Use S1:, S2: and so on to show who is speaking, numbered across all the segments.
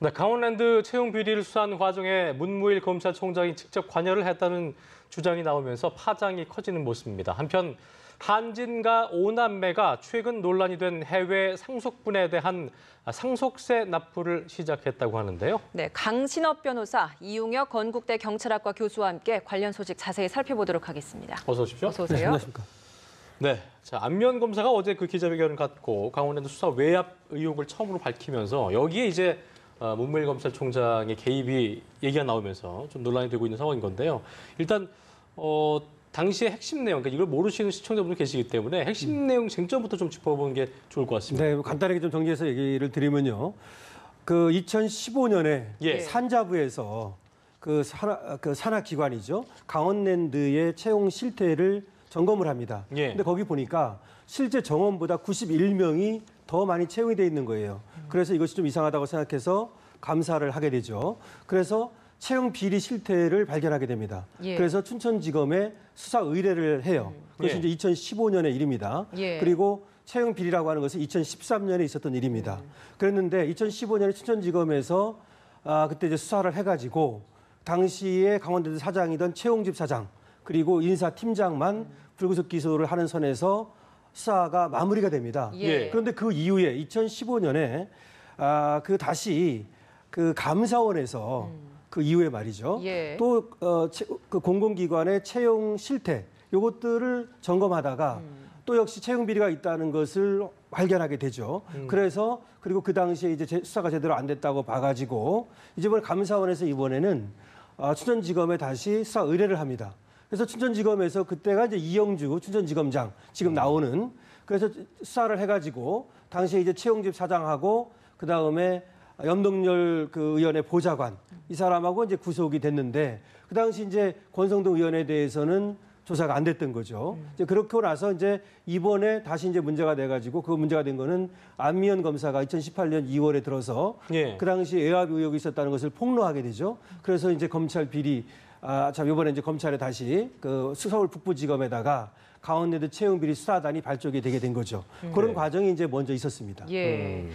S1: 네, 강원랜드 채용 비리를 수사하는 과정에 문무일 검찰총장이 직접 관여를 했다는 주장이 나오면서 파장이 커지는 모습입니다. 한편 한진과 오남매가 최근 논란이 된 해외 상속분에 대한 상속세 납부를 시작했다고 하는데요.
S2: 네, 강신업 변호사, 이용혁 건국대 경찰학과 교수와 함께 관련 소식 자세히 살펴보도록 하겠습니다.
S1: 어서 오십시오.
S2: 어서 오세요.
S3: 네, 안녕하십니까.
S1: 네, 자, 안면 검사가 어제 그 기자회견을 갖고 강원랜드 수사 외압 의혹을 처음으로 밝히면서 여기에 이제 문무일 검찰총장의 개입이 얘기가 나오면서 좀 논란이 되고 있는 상황인 건데요. 일단 당시의 핵심 내용, 그러니까 이걸 모르시는 시청자분들 계시기 때문에 핵심 내용 쟁점부터 좀 짚어보는 게 좋을 것 같습니다.
S3: 네, 간단하게 좀 정리해서 얘기를 드리면요. 그 2015년에
S1: 예.
S3: 산자부에서 그 산하기관이죠. 강원랜드의 채용 실태를 점검을 합니다.
S1: 예.
S3: 근데 거기 보니까 실제 정원보다 91명이 더 많이 채용이 돼 있는 거예요. 그래서 이것이 좀 이상하다고 생각해서 감사를 하게 되죠. 그래서 채용 비리 실태를 발견하게 됩니다.
S2: 예.
S3: 그래서 춘천지검에 수사 의뢰를 해요. 그것이
S1: 예.
S3: 이제 2015년의 일입니다.
S2: 예.
S3: 그리고 채용 비리라고 하는 것은 2013년에 있었던 일입니다. 그랬는데 2015년에 춘천지검에서 그때 이제 수사를 해가지고 당시에 강원랜드 사장이던 최용집 사장 그리고 인사팀장만 불구속 기소를 하는 선에서 수사가 마무리가 됩니다.
S2: 예.
S3: 그런데 그 이후에 2015년에 그 다시 그 감사원에서 그 이후에 말이죠.
S2: 예.
S3: 또 그 공공기관의 채용 실태 요것들을 점검하다가 또 역시 채용 비리가 있다는 것을 발견하게 되죠. 그래서 그리고 그 당시에 이제 수사가 제대로 안 됐다고 봐가지고 이번 감사원에서 이번에는 춘천지검에 다시 수사 의뢰를 합니다. 그래서 춘천지검에서 그때가 이제 이영주 춘천지검장 지금 나오는 그래서 수사를 해가지고 당시에 이제 최용집 사장하고 그 다음에 염동열 그 의원의 보좌관 이 사람하고 이제 구속이 됐는데 그 당시 이제 권성동 의원에 대해서는 조사가 안 됐던 거죠. 이제 그렇고 나서 이제 이번에 다시 이제 문제가 돼가지고 그 문제가 된 거는 안미연 검사가 2018년 2월에 들어서
S1: 예.
S3: 그 당시 외압 의혹이 있었다는 것을 폭로하게 되죠. 그래서 이제 검찰 비리 이번에 이제 검찰에 다시 그 서울 북부지검에다가 강원랜드 채용 비리 수사단이 발족이 되게 된 거죠. 그런 과정이 이제 먼저 있었습니다.
S2: 예.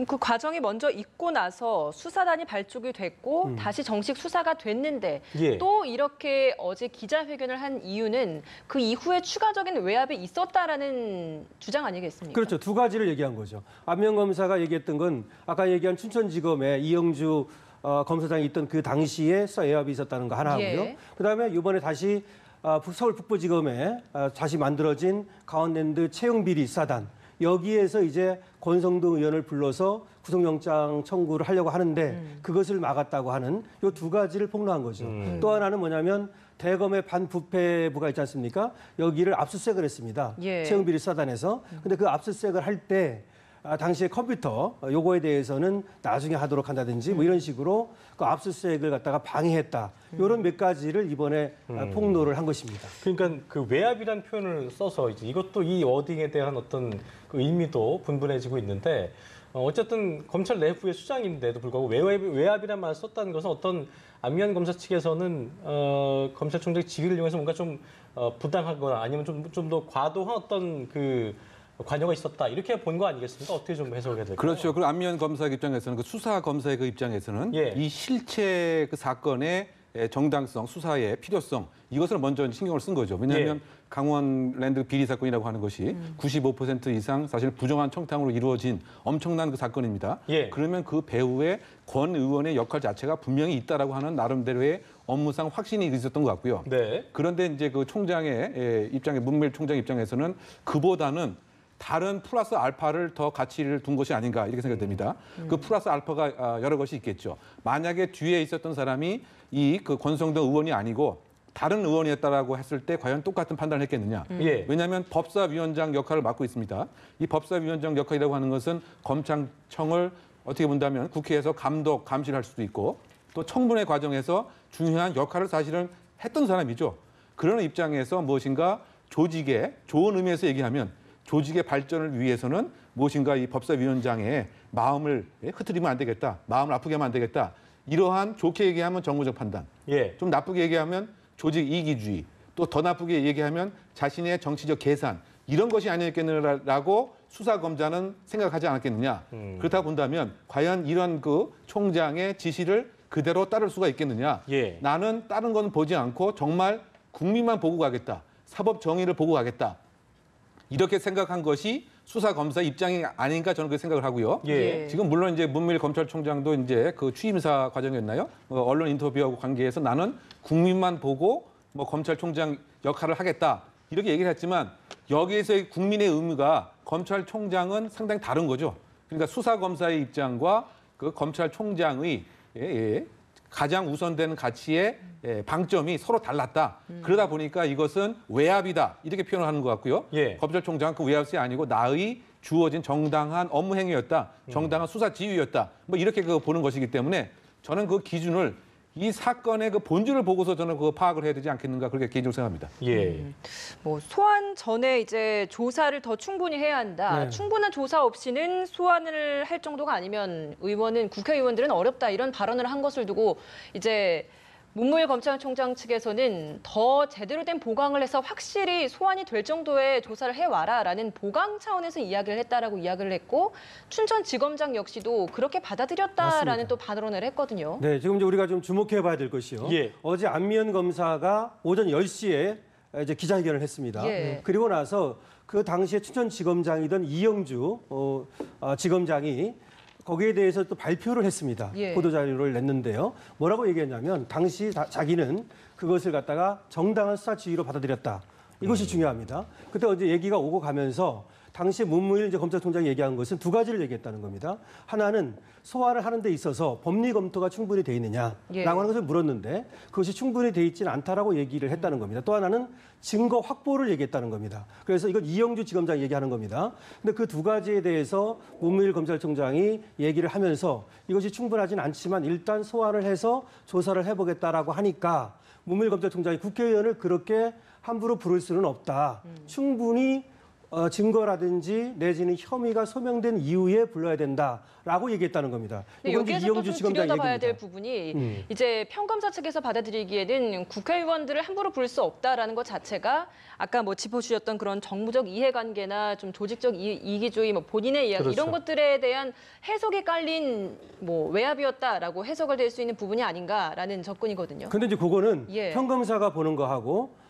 S2: 그 과정이 먼저 있고 나서 수사단이 발족이 됐고 다시 정식 수사가 됐는데
S1: 예.
S2: 또 이렇게 어제 기자회견을 한 이유는 그 이후에 추가적인 외압이 있었다라는 주장 아니겠습니까?
S3: 그렇죠. 두 가지를 얘기한 거죠. 안면 검사가 얘기했던 건 아까 얘기한 춘천지검에 이영주 검사장이 있던 그 당시에 수사 외압이 있었다는 거 하나고요.
S2: 예.
S3: 그다음에 이번에 다시 서울 북부지검에 다시 만들어진 강원랜드 채용 비리 수사단 여기에서 이제 권성동 의원을 불러서 구속영장 청구를 하려고 하는데 그것을 막았다고 하는 이 두 가지를 폭로한 거죠. 또 하나는 뭐냐면 대검의 반부패부가 있지 않습니까? 여기를 압수수색을 했습니다.
S2: 예.
S3: 채용 비리 수사단에서. 근데 그 압수수색을 할 때 당시에 컴퓨터 요거에 대해서는 나중에 하도록 한다든지 뭐 이런 식으로 그 압수수색을 갖다가 방해했다. 이런 몇 가지를 이번에 폭로를 한 것입니다.
S1: 그러니까 그 외압이라는 표현을 써서 이제 이것도 이 워딩에 대한 어떤 그 의미도 분분해지고 있는데 어쨌든 검찰 내부의 수장인데도 불구하고 외압이라는 말을 썼다는 것은 어떤 안미연 검사 측에서는 검찰총장 직위를 이용해서 뭔가 좀 부당하거나 아니면 좀 더 과도한 어떤 그 관여가 있었다 이렇게 본 거 아니겠습니까? 어떻게 좀 해석해야 될까요?
S4: 그렇죠. 그 안미연 검사 입장에서는 그 수사 검사의 그 입장에서는
S1: 예.
S4: 이 실체 그 사건의 정당성, 수사의 필요성 이것을 먼저 신경을 쓴 거죠. 왜냐하면
S1: 예.
S4: 강원랜드 비리 사건이라고 하는 것이 95% 이상 사실 부정한 청탁으로 이루어진 엄청난 그 사건입니다.
S1: 예.
S4: 그러면 그 배후에 권 의원의 역할 자체가 분명히 있다라고 하는 나름대로의 업무상 확신이 있었던 것 같고요.
S1: 네.
S4: 그런데 이제 그 총장의 입장에 문무일 총장 입장에서는 그보다는 다른 플러스 알파를 더 가치를 둔 것이 아닌가 이렇게 생각됩니다. 그 플러스 알파가 여러 것이 있겠죠. 만약에 뒤에 있었던 사람이 이 그 권성동 의원이 아니고 다른 의원이었다라고 했을 때 과연 똑같은 판단을 했겠느냐.
S1: 예.
S4: 왜냐하면 법사위원장 역할을 맡고 있습니다. 이 법사위원장 역할이라고 하는 것은 검찰청을 어떻게 본다면 국회에서 감독, 감시를 할 수도 있고 또 청문회 과정에서 중요한 역할을 사실은 했던 사람이죠. 그런 입장에서 무엇인가 조직의 좋은 의미에서 얘기하면 조직의 발전을 위해서는 무엇인가 이 법사위원장의 마음을 흐트리면 안 되겠다. 마음을 아프게 하면 안 되겠다. 이러한 좋게 얘기하면 정무적 판단.
S1: 예.
S4: 좀 나쁘게 얘기하면 조직 이기주의. 또 더 나쁘게 얘기하면 자신의 정치적 계산. 이런 것이 아니었겠느냐라고 수사검사는 생각하지 않았겠느냐. 그렇다 본다면 과연 이런 그 총장의 지시를 그대로 따를 수가 있겠느냐.
S1: 예.
S4: 나는 다른 건 보지 않고 정말 국민만 보고 가겠다. 사법 정의를 보고 가겠다. 이렇게 생각한 것이 수사검사 입장이 아닌가 저는 그렇게 생각을 하고요.
S1: 예.
S4: 지금 물론 이제 문무일 검찰총장도 이제 그 취임사 과정이었나요? 언론 인터뷰하고 관계해서 나는 국민만 보고 뭐 검찰총장 역할을 하겠다. 이렇게 얘기를 했지만 여기에서의 국민의 의무가 검찰총장은 상당히 다른 거죠. 그러니까 수사검사의 입장과 그 검찰총장의 가장 우선되는 가치의 방점이 서로 달랐다. 그러다 보니까 이것은 외압이다. 이렇게 표현을 하는 것 같고요.
S1: 예.
S4: 검찰총장은 그 외압이 아니고 나의 주어진 정당한 업무 행위였다. 정당한 수사 지휘였다. 뭐 이렇게 보는 것이기 때문에 저는 그 기준을 이 사건의 그 본질을 보고서 저는 그거 파악을 해야 되지 않겠는가 그렇게 개인적으로 생각합니다.
S1: 예.
S2: 뭐 소환 전에 이제 조사를 더 충분히 해야 한다.
S3: 네.
S2: 충분한 조사 없이는 소환을 할 정도가 아니면 국회의원들은 어렵다 이런 발언을 한 것을 두고 이제 문무일 검찰총장 측에서는 더 제대로 된 보강을 해서 확실히 소환이 될 정도의 조사를 해와라라는 보강 차원에서 이야기를 했다라고 이야기를 했고 춘천지검장 역시도 그렇게 받아들였다라는
S3: 맞습니다.
S2: 또 발언을 했거든요.
S3: 네, 지금 이제 우리가 좀 주목해 봐야 될 것이요.
S1: 예.
S3: 어제 안미연 검사가 오전 10시에 이제 기자회견을 했습니다.
S2: 예.
S3: 그리고 나서 그 당시에 춘천지검장이던 이영주 지검장이 거기에 대해서 또 발표를 했습니다.
S2: 예.
S3: 보도자료를 냈는데요. 뭐라고 얘기했냐면 당시 자기는 그것을 갖다가 정당한 수사 지휘로 받아들였다. 이것이 중요합니다. 그때 어제 얘기가 오고 가면서 당시 문무일 이제 검찰총장이 얘기한 것은 두 가지를 얘기했다는 겁니다. 하나는 소환을 하는 데 있어서 법리 검토가 충분히 돼 있느냐라고
S2: 예.
S3: 하는 것을 물었는데 그것이 충분히 돼 있지는 않다라고 얘기를 했다는 겁니다. 또 하나는 증거 확보를 얘기했다는 겁니다. 그래서 이건 이영주 지검장이 얘기하는 겁니다. 근데 그 두 가지에 대해서 문무일 검찰총장이 얘기를 하면서 이것이 충분하진 않지만 일단 소환을 해서 조사를 해보겠다라고 하니까 문무일 검찰총장이 국회의원을 그렇게 함부로 부를 수는 없다. 충분히 증거라든지 내지는 혐의가 소명된 이후에 불러야 된다라고 얘기했다는 겁니다.
S2: 네,
S3: 이건 이제
S2: 여기에서 또
S3: 이영주
S2: 좀
S3: 지검장
S2: 들여다봐야 될
S3: 얘기입니다.
S2: 부분이 이제 평검사 측에서 받아들이기에는 국회의원들을 함부로 부를 수 없다라는 것 자체가 아까 뭐 짚어주셨던 그런 정무적 이해관계나 좀 조직적 이기주의, 뭐 본인의 이야기
S1: 그렇죠.
S2: 이런 것들에 대한 해석이 깔린 뭐 외압이었다라고 해석을 될 수 있는 부분이 아닌가라는 접근이거든요.
S3: 근데 이제 그거는
S2: 예.
S3: 평검사가 보는 거하고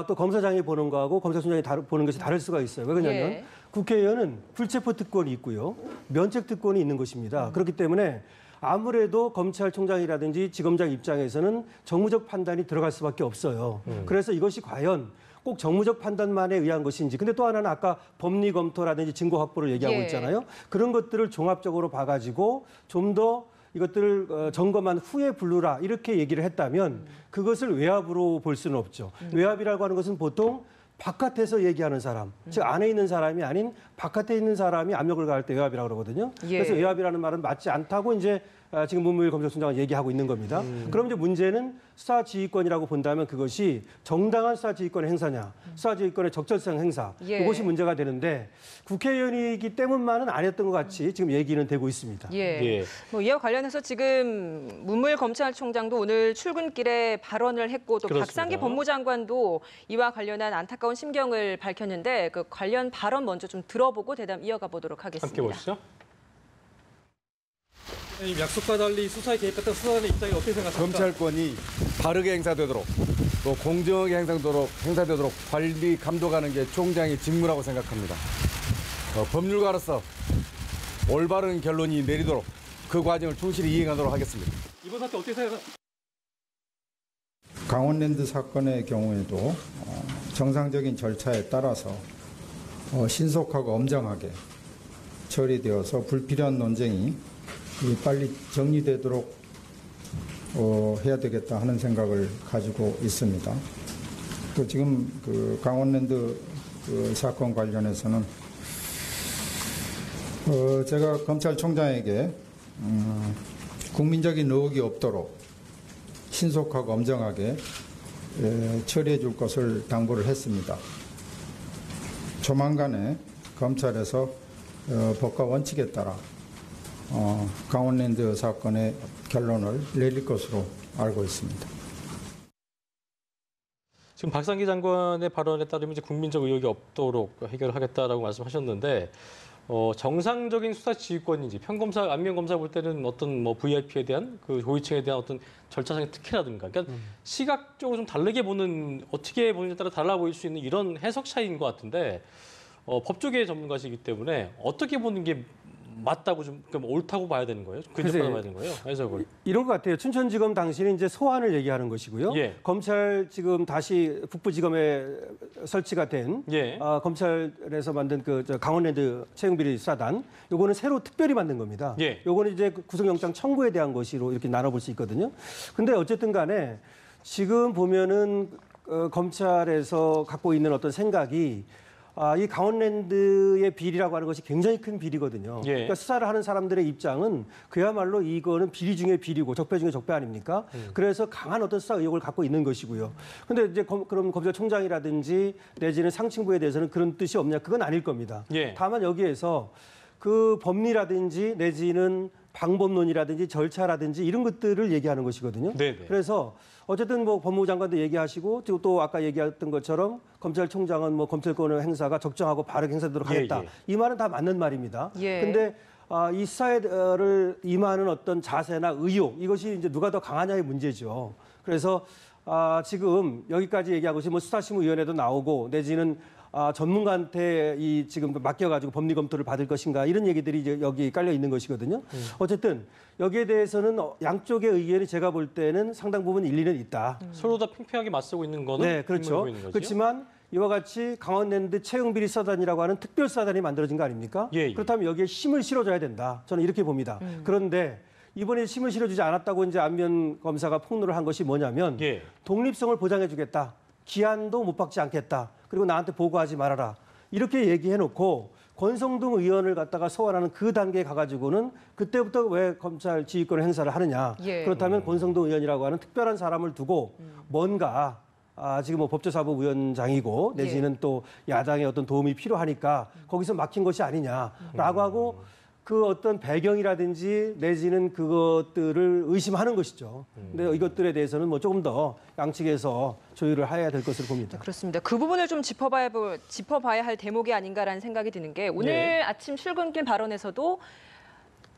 S3: 또 검사장이 보는 거하고 검찰총장이 보는 것이 다를 수가 있어요. 왜 그러냐면
S2: 예.
S3: 국회의원은 불체포 특권이 있고요. 면책 특권이 있는 것입니다. 그렇기 때문에 아무래도 검찰총장이라든지 지검장 입장에서는 정무적 판단이 들어갈 수밖에 없어요. 그래서 이것이 과연 꼭 정무적 판단만에 의한 것인지. 근데 또 하나는 아까 법리 검토라든지 증거 확보를 얘기하고
S2: 예.
S3: 있잖아요. 그런 것들을 종합적으로 봐가지고 좀 더 이것들을 점검한 후에 부르라 이렇게 얘기를 했다면 그것을 외압으로 볼 수는 없죠. 외압이라고 하는 것은 보통 바깥에서 얘기하는 사람, 즉 안에 있는 사람이 아닌 바깥에 있는 사람이 압력을 가할 때 외압이라고 그러거든요.
S2: 예.
S3: 그래서 외압이라는 말은 맞지 않다고 이제 지금 문무일 검찰총장은 얘기하고 있는 겁니다. 그럼 이제 문제는 수사지휘권이라고 본다면 그것이 정당한 수사지휘권의 행사냐, 수사지휘권의 적절성 행사,
S2: 예.
S3: 이것이 문제가 되는데 국회의원이기 때문만은 아니었던 것 같이 지금 얘기는 되고 있습니다.
S2: 예.
S1: 예.
S2: 뭐 이와 관련해서 지금 문무일 검찰총장도 오늘 출근길에 발언을 했고 또
S1: 그렇습니다.
S2: 박상기 법무장관도 이와 관련한 안타까운 심경을 밝혔는데 그 관련 발언 먼저 좀 들어보고 대담 이어가 보도록 하겠습니다.
S1: 함께 보시죠.
S5: 약속과 달리 수사에 개입했던 수사관의 입장이 어떻게 생각하십니까?
S6: 검찰권이 바르게 행사되도록 또 공정하게 행사되도록 관리 감독하는 게 총장의 직무라고 생각합니다. 법률가로서 올바른 결론이 내리도록 그 과정을 충실히 이행하도록 하겠습니다.
S5: 이번 사태 어떻게 생각하십니까?
S7: 강원랜드 사건의 경우에도 정상적인 절차에 따라서 신속하고 엄정하게 처리되어서 불필요한 논쟁이 빨리 정리되도록 해야 되겠다 하는 생각을 가지고 있습니다. 또 지금 그 강원랜드 사건 관련해서는 제가 검찰총장에게 국민적인 의혹이 없도록 신속하고 엄정하게 처리해 줄 것을 당부를 했습니다. 조만간에 검찰에서 법과 원칙에 따라 강원랜드 사건의 결론을 내릴 것으로 알고 있습니다.
S1: 지금 박상기 장관의 발언에 따르면 이제 국민적 의혹이 없도록 해결하겠다라고 말씀하셨는데 정상적인 수사 지휘권인지 평검사 안면 검사 볼 때는 어떤 뭐 VIP에 대한 그 고위층에 대한 어떤 절차상의 특혜라든가 그러니까 시각적으로 좀 다르게 보는 어떻게 보느냐에 따라 달라 보일 수 있는 이런 해석 차이인 것 같은데 법조계 전문가시기 때문에 어떻게 보는 게 맞다고 좀 그러니까 옳다고 봐야 되는 거예요? 근접받아 봐야 되는 거예요? 해석을.
S3: 이런 것 같아요. 춘천지검 당시는 이제 소환을 얘기하는 것이고요.
S1: 예.
S3: 검찰 지금 다시 북부지검에 설치가 된
S1: 예.
S3: 검찰에서 만든 저 강원랜드 채용비리 수사단, 요거는 새로 특별히 만든 겁니다.
S1: 예.
S3: 요거는 이제 구속영장 청구에 대한 것으로 이렇게 나눠볼 수 있거든요. 근데 어쨌든 간에 지금 보면은 검찰에서 갖고 있는 어떤 생각이 이 강원랜드의 비리라고 하는 것이 굉장히 큰 비리거든요.
S1: 예.
S3: 그러니까 수사를 하는 사람들의 입장은 그야말로 이거는 비리 중에 비리고 적폐 중에 적폐 아닙니까? 그래서 강한 어떤 수사 의혹을 갖고 있는 것이고요. 근데 이제 그럼 검찰총장이라든지 내지는 상층부에 대해서는 그런 뜻이 없냐? 그건 아닐 겁니다.
S1: 예.
S3: 다만 여기에서 그 법리라든지 내지는 방법론이라든지 절차라든지 이런 것들을 얘기하는 것이거든요.
S1: 네네.
S3: 그래서 어쨌든 뭐 법무부 장관도 얘기하시고 또 아까 얘기했던 것처럼 검찰총장은 뭐 검찰권의 행사가 적정하고 바르게 행사되도록 하겠다.
S1: 예.
S3: 이 말은 다 맞는 말입니다.
S2: 예.
S3: 근데 이 수사를 임하는 어떤 자세나 의욕 이것이 이제 누가 더 강하냐의 문제죠. 그래서 지금 여기까지 얘기하고 있으면 뭐 수사심의위원회도 나오고 내지는 전문가한테 이 지금 맡겨가지고 법리 검토를 받을 것인가 이런 얘기들이 이제 여기 깔려 있는 것이거든요. 어쨌든 여기에 대해서는 양쪽의 의견이 제가 볼 때는 상당 부분 일리는 있다.
S1: 서로 다 팽팽하게 맞서고 있는 거는
S3: 네, 그렇죠.
S1: 분명히 보이는 거죠?
S3: 그렇지만 이와 같이 강원랜드 채용비리 수사단이라고 하는 특별 수사단이 만들어진 거 아닙니까?
S1: 예, 예.
S3: 그렇다면 여기에 힘을 실어줘야 된다. 저는 이렇게 봅니다. 그런데 이번에 힘을 실어주지 않았다고 이제 안면 검사가 폭로를 한 것이 뭐냐면
S1: 예.
S3: 독립성을 보장해주겠다. 기한도 못 받지 않겠다. 그리고 나한테 보고하지 말아라. 이렇게 얘기해놓고 권성동 의원을 갖다가 소환하는 그 단계에 가가지고는 그때부터 왜 검찰 지휘권을 행사를 하느냐.
S2: 예.
S3: 그렇다면 권성동 의원이라고 하는 특별한 사람을 두고 뭔가 지금 뭐 법제사법위원장이고 내지는 또 야당의 어떤 도움이 필요하니까 거기서 막힌 것이 아니냐라고 하고 그 어떤 배경이라든지 내지는 그것들을 의심하는 것이죠. 근데 이것들에 대해서는 뭐 조금 더 양측에서 조율을 해야 될 것으로 봅니다.
S2: 그렇습니다. 그 부분을 좀 짚어봐야 할 대목이 아닌가라는 생각이 드는 게 오늘
S1: 네.
S2: 아침 출근길 발언에서도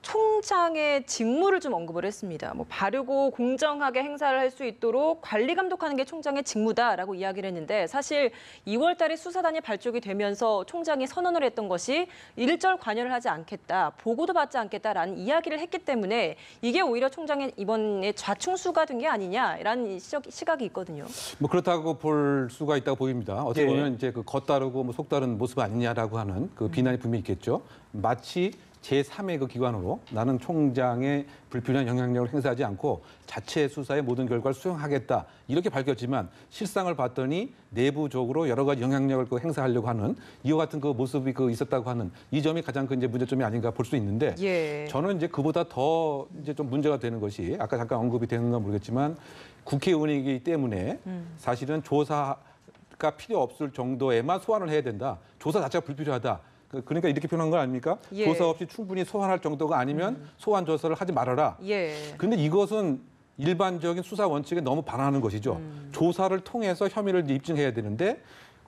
S2: 총장의 직무를 좀 언급을 했습니다. 뭐 바르고 공정하게 행사를 할 수 있도록 관리 감독하는 게 총장의 직무다라고 이야기를 했는데 사실 2월 달에 수사단이 발족이 되면서 총장이 선언을 했던 것이 일절 관여를 하지 않겠다, 보고도 받지 않겠다라는 이야기를 했기 때문에 이게 오히려 총장의 이번에 좌충수가 된 게 아니냐라는 시각이 있거든요.
S4: 뭐 그렇다고 볼 수가 있다고 보입니다. 어떻게
S1: 예.
S4: 보면 이제 그 겉다르고 뭐 속다른 모습 아니냐라고 하는 그 비난이 분명히 있겠죠. 마치 제3의 그 기관으로 나는 총장의 불필요한 영향력을 행사하지 않고 자체 수사의 모든 결과를 수용하겠다 이렇게 밝혔지만 실상을 봤더니 내부적으로 여러 가지 영향력을 그 행사하려고 하는 이와 같은 그 모습이 그 있었다고 하는 이 점이 가장 그 이제 문제점이 아닌가 볼 수 있는데
S2: 예.
S4: 저는 이제 그보다 더 이제 좀 문제가 되는 것이 아까 잠깐 언급이 되는가 모르겠지만 국회의원이기 때문에 사실은 조사가 필요 없을 정도에만 소환을 해야 된다. 조사 자체가 불필요하다. 그러니까 이렇게 표현한 거 아닙니까?
S2: 예.
S4: 조사 없이 충분히 소환할 정도가 아니면 소환 조사를 하지 말아라.
S2: 예.
S4: 그런데 이것은 일반적인 수사 원칙에 너무 반하는 것이죠. 조사를 통해서 혐의를 입증해야 되는데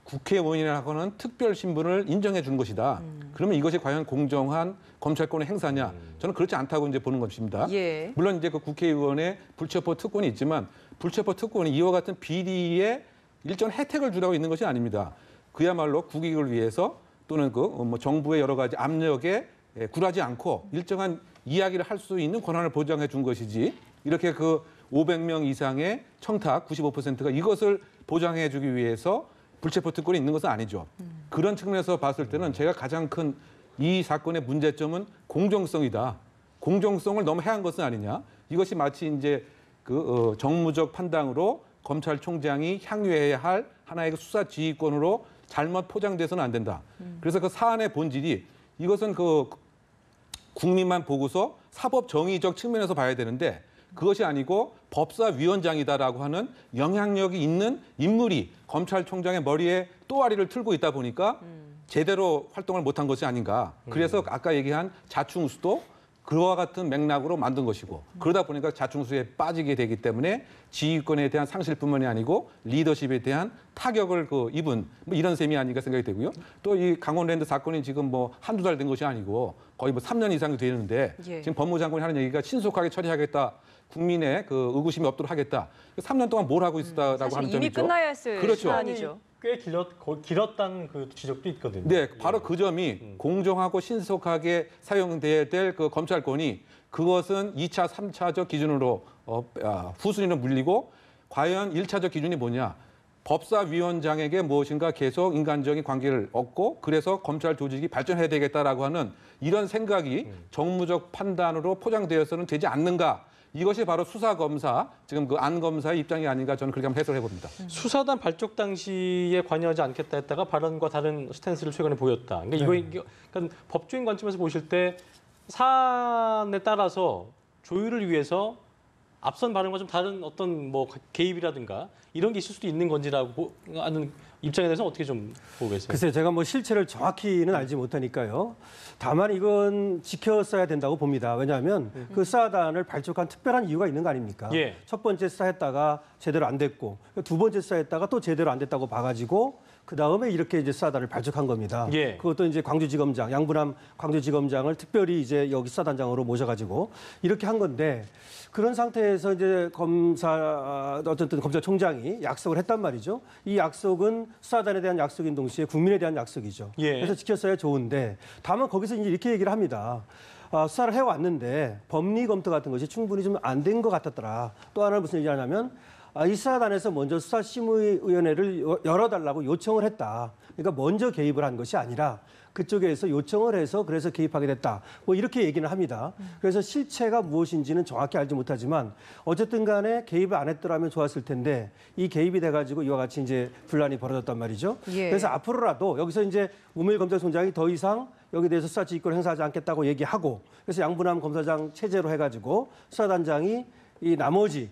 S4: 국회의원이라고는 특별 신분을 인정해 주는 것이다. 그러면 이것이 과연 공정한 검찰권의 행사냐? 저는 그렇지 않다고 이제 보는 것입니다.
S2: 예.
S4: 물론 이제 그 국회의원의 불체포 특권이 있지만 불체포 특권이 이와 같은 비리에 일정 혜택을 주라고 있는 것이 아닙니다. 그야말로 국익을 위해서 또는 그 뭐 정부의 여러 가지 압력에 굴하지 않고 일정한 이야기를 할 수 있는 권한을 보장해 준 것이지 이렇게 그 500명 이상의 청탁 95%가 이것을 보장해 주기 위해서 불체포 특권이 있는 것은 아니죠. 그런 측면에서 봤을 때는 제가 가장 큰 이 사건의 문제점은 공정성이다. 공정성을 너무 해한 것은 아니냐. 이것이 마치 이제 그 정무적 판단으로 검찰총장이 향유해야 할 하나의 그 수사 지휘권으로 잘못 포장돼서는 안 된다. 그래서 그 사안의 본질이 이것은 그 국민만 보고서 사법 정의적 측면에서 봐야 되는데 그것이 아니고 법사위원장이다라고 하는 영향력이 있는 인물이 검찰총장의 머리에 또아리를 틀고 있다 보니까 제대로 활동을 못한 것이 아닌가. 그래서 아까 얘기한 자충수도 그와 같은 맥락으로 만든 것이고 그러다 보니까 자충수에 빠지게 되기 때문에 지휘권에 대한 상실뿐만이 아니고 리더십에 대한 타격을 입은 뭐 이런 셈이 아닌가 생각이 되고요. 또 이 강원랜드 사건이 지금 뭐 한두 달 된 것이 아니고 거의 뭐 3년 이상이 되는데
S2: 예.
S4: 지금 법무장관이 하는 얘기가 신속하게 처리하겠다. 국민의 그 의구심이 없도록 하겠다. 3년 동안 뭘 하고 있었다라고
S2: 사실
S4: 하는
S2: 이미
S4: 점이죠.
S2: 끝나야 했을
S4: 그렇죠.
S2: 사안이죠.
S1: 꽤 길었다는 그 지적도 있거든요.
S4: 네, 바로 그 점이 공정하고 신속하게 사용돼야 될 그 검찰권이 그것은 2차, 3차적 기준으로 후순위로 물리고 과연 1차적 기준이 뭐냐? 법사위원장에게 무엇인가 계속 인간적인 관계를 얻고 그래서 검찰 조직이 발전해야 되겠다라고 하는 이런 생각이 정무적 판단으로 포장되어서는 되지 않는가? 이것이 바로 수사검사, 지금 그 안 검사의 입장이 아닌가 저는 그렇게 한번 해석을 해봅니다.
S1: 수사단 발족 당시에 관여하지 않겠다 했다가 발언과 다른 스탠스를 최근에 보였다. 그러니까 그러니까 법조인 관점에서 보실 때 사안에 따라서 조율을 위해서 앞선 발언과 좀 다른 어떤 뭐 개입이라든가 이런 게 있을 수도 있는 건지라고 하는 입장에 대해서 어떻게 좀 보고 계세요?
S3: 글쎄요, 제가 뭐 실체를 정확히는 알지 못하니까요. 다만 이건 지켰어야 된다고 봅니다. 왜냐하면 그 수사단을 발족한 특별한 이유가 있는 거 아닙니까?
S1: 예.
S3: 첫 번째 수사했다가 제대로 안 됐고 두 번째 수사했다가 또 제대로 안 됐다고 봐가지고 그 다음에 이렇게 이제 수사단을 발족한 겁니다.
S1: 예.
S3: 그것도 이제 광주지검장, 양분함 광주지검장을 특별히 이제 여기 수사단장으로 모셔가지고 이렇게 한 건데 그런 상태에서 이제 어쨌든 검찰총장이 약속을 했단 말이죠. 이 약속은 수사단에 대한 약속인 동시에 국민에 대한 약속이죠.
S1: 예.
S3: 그래서 지켰어야 좋은데 다만 거기서 이제 이렇게 얘기를 합니다. 수사를 해왔는데 법리 검토 같은 것이 충분히 좀 안 된 것 같았더라. 또 하나 무슨 얘기하냐면 이 수사단에서 먼저 수사심의위원회를 열어달라고 요청을 했다. 그러니까 먼저 개입을 한 것이 아니라 그쪽에서 요청을 해서 그래서 개입하게 됐다. 뭐 이렇게 얘기는 합니다. 그래서 실체가 무엇인지는 정확히 알지 못하지만 어쨌든 간에 개입을 안 했더라면 좋았을 텐데 이 개입이 돼가지고 이와 같이 이제 분란이 벌어졌단 말이죠.
S2: 예.
S3: 그래서 앞으로라도 여기서 이제 문무일 검찰총장이 더 이상 여기에 대해서 수사 지휘권을 행사하지 않겠다고 얘기하고 그래서 양분함 검사장 체제로 해가지고 수사단장이 이 나머지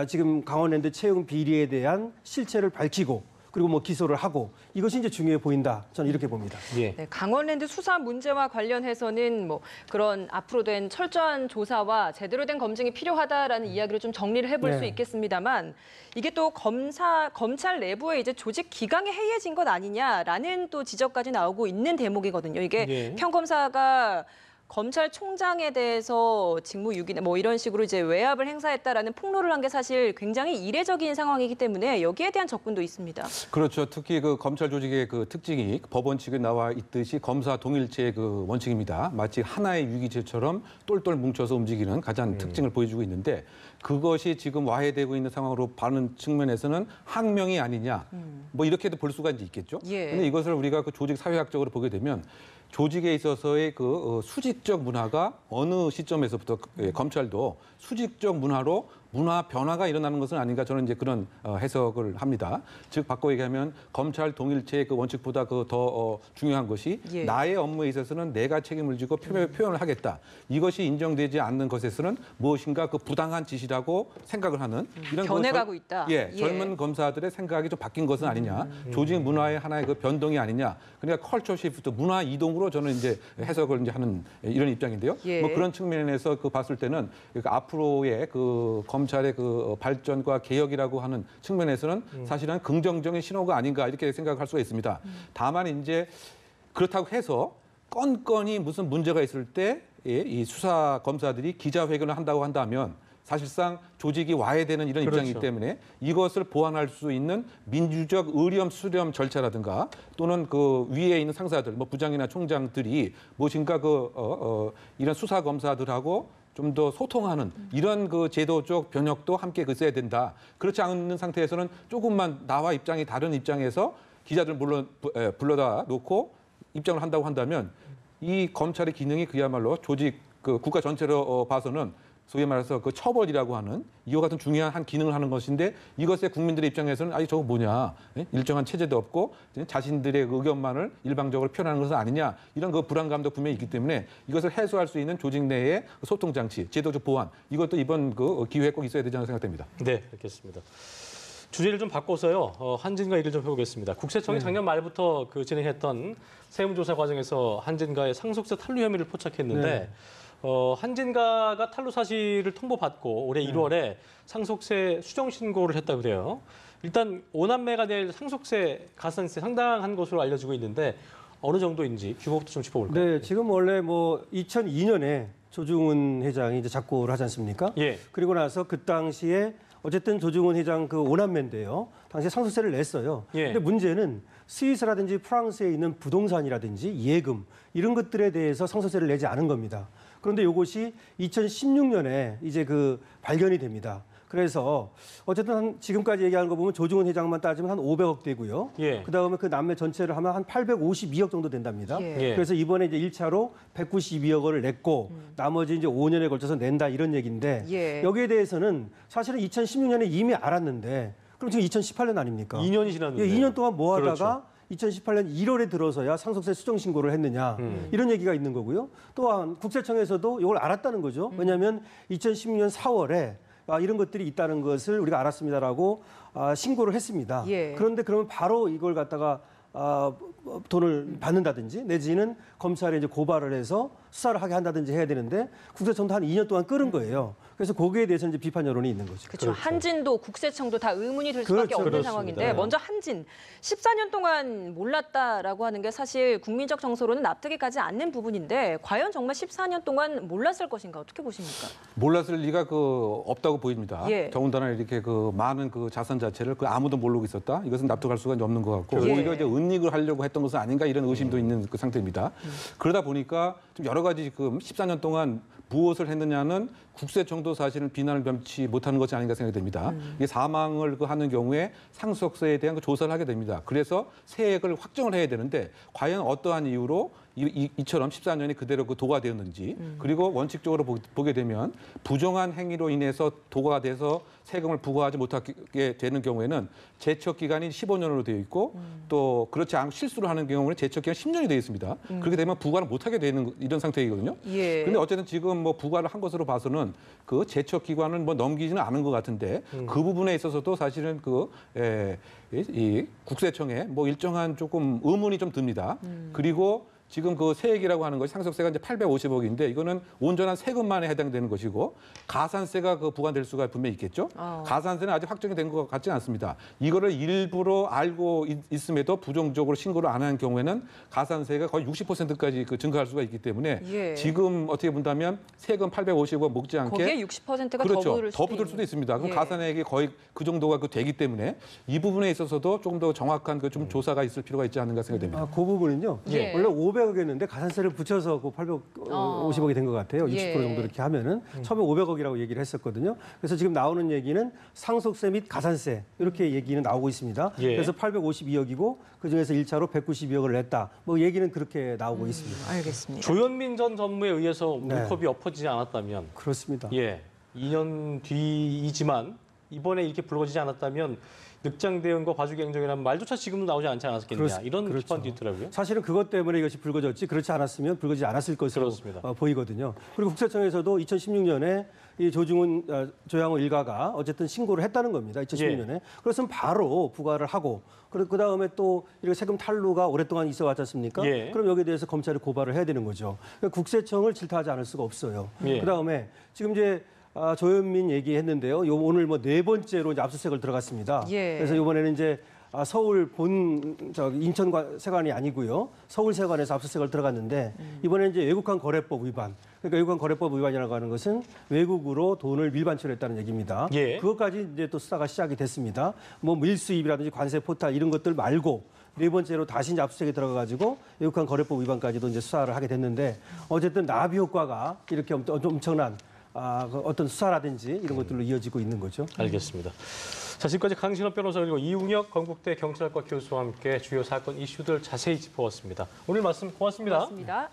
S3: 지금 강원랜드 채용 비리에 대한 실체를 밝히고 그리고 뭐 기소를 하고 이것이 이제 중요해 보인다. 저는 이렇게 봅니다.
S1: 예.
S2: 네, 강원랜드 수사 문제와 관련해서는 뭐 그런 앞으로 된 철저한 조사와 제대로 된 검증이 필요하다라는 이야기를 좀 정리를 해볼 수
S3: 네.
S2: 있겠습니다만 이게 또 검찰 내부에 이제 조직 기강이 해이해진 것 아니냐라는 또 지적까지 나오고 있는 대목이거든요. 이게
S1: 예.
S2: 평검사가 검찰총장에 대해서 직무유기나 뭐 이런 식으로 이제 외압을 행사했다라는 폭로를 한 게 사실 굉장히 이례적인 상황이기 때문에 여기에 대한 접근도 있습니다.
S4: 그렇죠. 특히 그 검찰 조직의 그 특징이 법원 측에 나와 있듯이 검사 동일체의 그 원칙입니다. 마치 하나의 유기체처럼 똘똘 뭉쳐서 움직이는 가장 특징을 보여주고 있는데 그것이 지금 와해되고 있는 상황으로 보는 측면에서는 항명이 아니냐. 뭐 이렇게도 볼 수가 이제 있겠죠.
S2: 예.
S4: 근데 이것을 우리가 그 조직 사회학적으로 보게 되면 조직에 있어서의 그 수직적 문화가 어느 시점에서부터 검찰도 수직적 문화로 문화 변화가 일어나는 것은 아닌가 저는 이제 그런 해석을 합니다. 즉 바꿔 얘기하면 검찰 동일체의 그 원칙보다 그 더 중요한 것이
S2: 예.
S4: 나의 업무에 있어서는 내가 책임을 지고 표현을 하겠다. 이것이 인정되지 않는 것에서는 무엇인가 그 부당한 짓이라고 생각을 하는 이런
S2: 변해가고 있다.
S4: 예,
S2: 예.
S4: 젊은 검사들의 생각이 좀 바뀐 것은 아니냐. 조직 문화의 하나의 그 변동이 아니냐. 그러니까 컬처 시프트, 문화 이동으로 저는 이제 해석을 이제 하는 이런 입장인데요.
S2: 예.
S4: 뭐 그런 측면에서 그 봤을 때는 그러니까 앞으로의 그 검찰의 그 발전과 개혁이라고 하는 측면에서는 사실은 긍정적인 신호가 아닌가 이렇게 생각할 수가 있습니다. 다만 이제 그렇다고 해서 건건이 무슨 문제가 있을 때 이 수사 검사들이 기자회견을 한다고 한다면 사실상 조직이 와해되는 이런
S1: 그렇죠.
S4: 입장이기 때문에 이것을 보완할 수 있는 민주적 의렴 수렴 절차라든가 또는 그 위에 있는 상사들, 뭐 부장이나 총장들이 무엇인가 이런 수사 검사들하고 좀 더 소통하는 이런 그 제도적 변혁도 함께 있어야 된다. 그렇지 않는 상태에서는 조금만 나와 입장이 다른 입장에서 기자들 불러다 놓고 입장을 한다고 한다면 이 검찰의 기능이 그야말로 조직 그 국가 전체로 봐서는 소위 말해서 그 처벌이라고 하는 이와 같은 중요한 한 기능을 하는 것인데 이것에 국민들의 입장에서는 아니 저거 뭐냐 일정한 체제도 없고 자신들의 의견만을 일방적으로 표현하는 것은 아니냐 이런 그 불안감도 분명히 있기 때문에 이것을 해소할 수 있는 조직 내의 소통 장치, 제도적 보완 이것도 이번 그 기회에 꼭 있어야 되지 않나 생각됩니다.
S1: 네, 알겠습니다. 주제를 좀 바꿔서요. 한진과 얘기를 좀 해보겠습니다. 국세청이 작년 말부터 그 진행했던 세무조사 과정에서 한진과의 상속세 탈루 혐의를 포착했는데 한진가가 탄로 사실을 통보받고 올해 1월에 상속세 수정 신고를 했다고 그래요. 일단 오남매가 낼 상속세, 가산세 상당한 것으로 알려지고 있는데 어느 정도인지 규모부터 좀 짚어볼까요?
S3: 네, 지금 원래 뭐 2002년에 조중훈 회장이 이제 작고를 하지 않습니까?
S1: 예.
S3: 그리고 나서 그 당시에 어쨌든 조중훈 회장 그 오남매인데요. 당시에 상속세를 냈어요.
S1: 예.
S3: 근데 문제는 스위스라든지 프랑스에 있는 부동산이라든지 예금 이런 것들에 대해서 상속세를 내지 않은 겁니다. 그런데 이것이 2016년에 이제 그 발견이 됩니다. 그래서 어쨌든 한 지금까지 얘기하는 거 보면 조중훈 회장만 따지면 한 500억 되고요.
S1: 예.
S3: 그다음에 그 남매 전체를 하면 한 852억 정도 된답니다.
S2: 예.
S3: 그래서 이번에 이제 1차로 192억 원을 냈고 나머지 이제 5년에 걸쳐서 낸다 이런 얘기인데
S2: 예.
S3: 여기에 대해서는 사실은 2016년에 이미 알았는데 그럼 지금 2018년 아닙니까?
S1: 2년이 지났는데.
S3: 예, 2년 동안 뭐 하다가
S1: 그렇죠.
S3: 2018년 1월에 들어서야 상속세 수정 신고를 했느냐 이런 얘기가 있는 거고요. 또한 국세청에서도 이걸 알았다는 거죠. 왜냐하면 2016년 4월에 이런 것들이 있다는 것을 우리가 알았습니다라고 신고를 했습니다.
S2: 예.
S3: 그런데 그러면 바로 이걸 갖다가 돈을 받는다든지 내지는 검찰에 이제 고발을 해서 수사를 하게 한다든지 해야 되는데 국세청도 한 2년 동안 끌은 거예요. 그래서 거기에 대해서 이제 비판 여론이 있는 거죠.
S2: 그렇죠. 한진도 국세청도 다 의문이 들 수밖에
S3: 그렇죠.
S2: 없는
S1: 그렇습니다.
S2: 상황인데
S1: 네.
S2: 먼저 한진 14년 동안 몰랐다라고 하는 게 사실 국민적 정서로는 납득이 가지 않는 부분인데 과연 정말 14년 동안 몰랐을 것인가 어떻게 보십니까?
S4: 몰랐을 리가 없다고 보입니다.
S2: 예.
S4: 더군다나 이렇게 많은 자산 자체를 아무도 모르고 있었다. 이것은 납득할 수가 없는 것 같고
S2: 예.
S4: 오히려 이제 은닉을 하려고 했던 것은 아닌가 이런 의심도 있는 그 상태입니다. 그러다 보니까 좀 여러 가지 지금 14년 동안 무엇을 했느냐는 국세청도 사실은 비난을 면치 못하는 것이 아닌가 생각이 됩니다. 이게 사망을 하는 경우에 상속세에 대한 조사를 하게 됩니다. 그래서 세액을 확정을 해야 되는데 과연 어떠한 이유로 이처럼 14년이 그대로 도가 되었는지 그리고 원칙적으로 보게 되면 부정한 행위로 인해서 도가 돼서 세금을 부과하지 못하게 되는 경우에는 제척 기간이 15년으로 되어 있고 또 그렇지 않고 실수를 하는 경우는 제척 기간 10년이 되어 있습니다. 그렇게 되면 부과를 못하게 되는 이런 상태이거든요.
S2: 예.
S4: 그런데 어쨌든 지금 부과를 한 것으로 봐서는 그 제척 기간을 넘기지는 않은 것 같은데 그 부분에 있어서도 사실은 이 국세청에 일정한 조금 의문이 좀 듭니다. 그리고 지금 세액이라고 하는 것이 상속세가 이제 850억인데 이거는 온전한 세금만에 해당되는 것이고 가산세가 부과될 수가 분명히 있겠죠. 가산세는 아직 확정이 된 것 같지는 않습니다. 이거를 일부러 알고 있음에도 부정적으로 신고를 안 한 경우에는 가산세가 거의 60%까지 증가할 수가 있기 때문에
S2: 예.
S4: 지금 어떻게 본다면 세금 850억 먹지 않게
S2: 거기에 60%가
S4: 그렇죠.
S2: 더
S4: 붙을 수도 있습니다. 그럼
S2: 예.
S4: 가산액이 거의 그 정도가 되기 때문에 이 부분에 있어서도 조금 더 정확한 좀 조사가 있을 필요가 있지 않는가 생각됩니다.
S3: 그 부분은요.
S2: 예.
S3: 원래 500억 했는데 가산세를 붙여서 850억이 된 것 같아요. 20%
S2: 예.
S3: 정도 이렇게 하면은 처음에 500억이라고 얘기를 했었거든요. 그래서 지금 나오는 얘기는 상속세 및 가산세 이렇게 얘기는 나오고 있습니다.
S1: 예.
S3: 그래서 852억이고 그 중에서 1차로 192억을 냈다. 얘기는 그렇게 나오고 있습니다.
S2: 알겠습니다.
S1: 조현민 전 전무에 의해서
S3: 네.
S1: 물컵이 엎어지지 않았다면
S3: 그렇습니다.
S1: 예, 2년 뒤이지만 이번에 이렇게 불거지지 않았다면 늑장 대응과 과주 경쟁이라는 말조차 지금도 나오지 않지 않았겠느냐 이런
S3: 그렇죠.
S1: 비판도 있더라고요.
S3: 사실은 그것 때문에 이것이 불거졌지 그렇지 않았으면 불거지지 않았을 것으로
S1: 그렇습니다.
S3: 보이거든요. 그리고 국세청에서도 2016년에 이 조중훈 조양호 일가가 어쨌든 신고를 했다는 겁니다. 2016년에. 그래서 바로 부과를 하고 그다음에 또 이렇게 세금 탈루가 오랫동안 있어 왔지 않습니까?
S1: 예.
S3: 그럼 여기에 대해서 검찰이 고발을 해야 되는 거죠. 그러니까 국세청을 질타하지 않을 수가 없어요.
S1: 예.
S3: 그다음에 지금 이제 조현민 얘기했는데요. 오늘 4번째로 이제 압수수색을 들어갔습니다.
S2: 예.
S3: 그래서 이번에는 이제 서울 인천 세관이 아니고요. 서울 세관에서 압수수색을 들어갔는데 이번에는 이제 외국환 거래법 위반. 그러니까 외국환 거래법 위반이라고 하는 것은 외국으로 돈을 밀반출을 했다는 얘기입니다.
S1: 예.
S3: 그것까지 이제 또 수사가 시작이 됐습니다. 밀수입이라든지 관세 포탈 이런 것들 말고 4번째로 다시 이제 압수수색에 들어가가지고 외국환 거래법 위반까지도 이제 수사를 하게 됐는데 어쨌든 나비 효과가 이렇게 엄청난 어떤 수사라든지 이런 것들로 이어지고 있는 거죠.
S1: 알겠습니다. 자, 지금까지 강신업 변호사 그리고 이웅혁 건국대 경찰과 교수와 함께 주요 사건 이슈들 자세히 짚어봤습니다. 오늘 말씀 고맙습니다.
S2: 고맙습니다.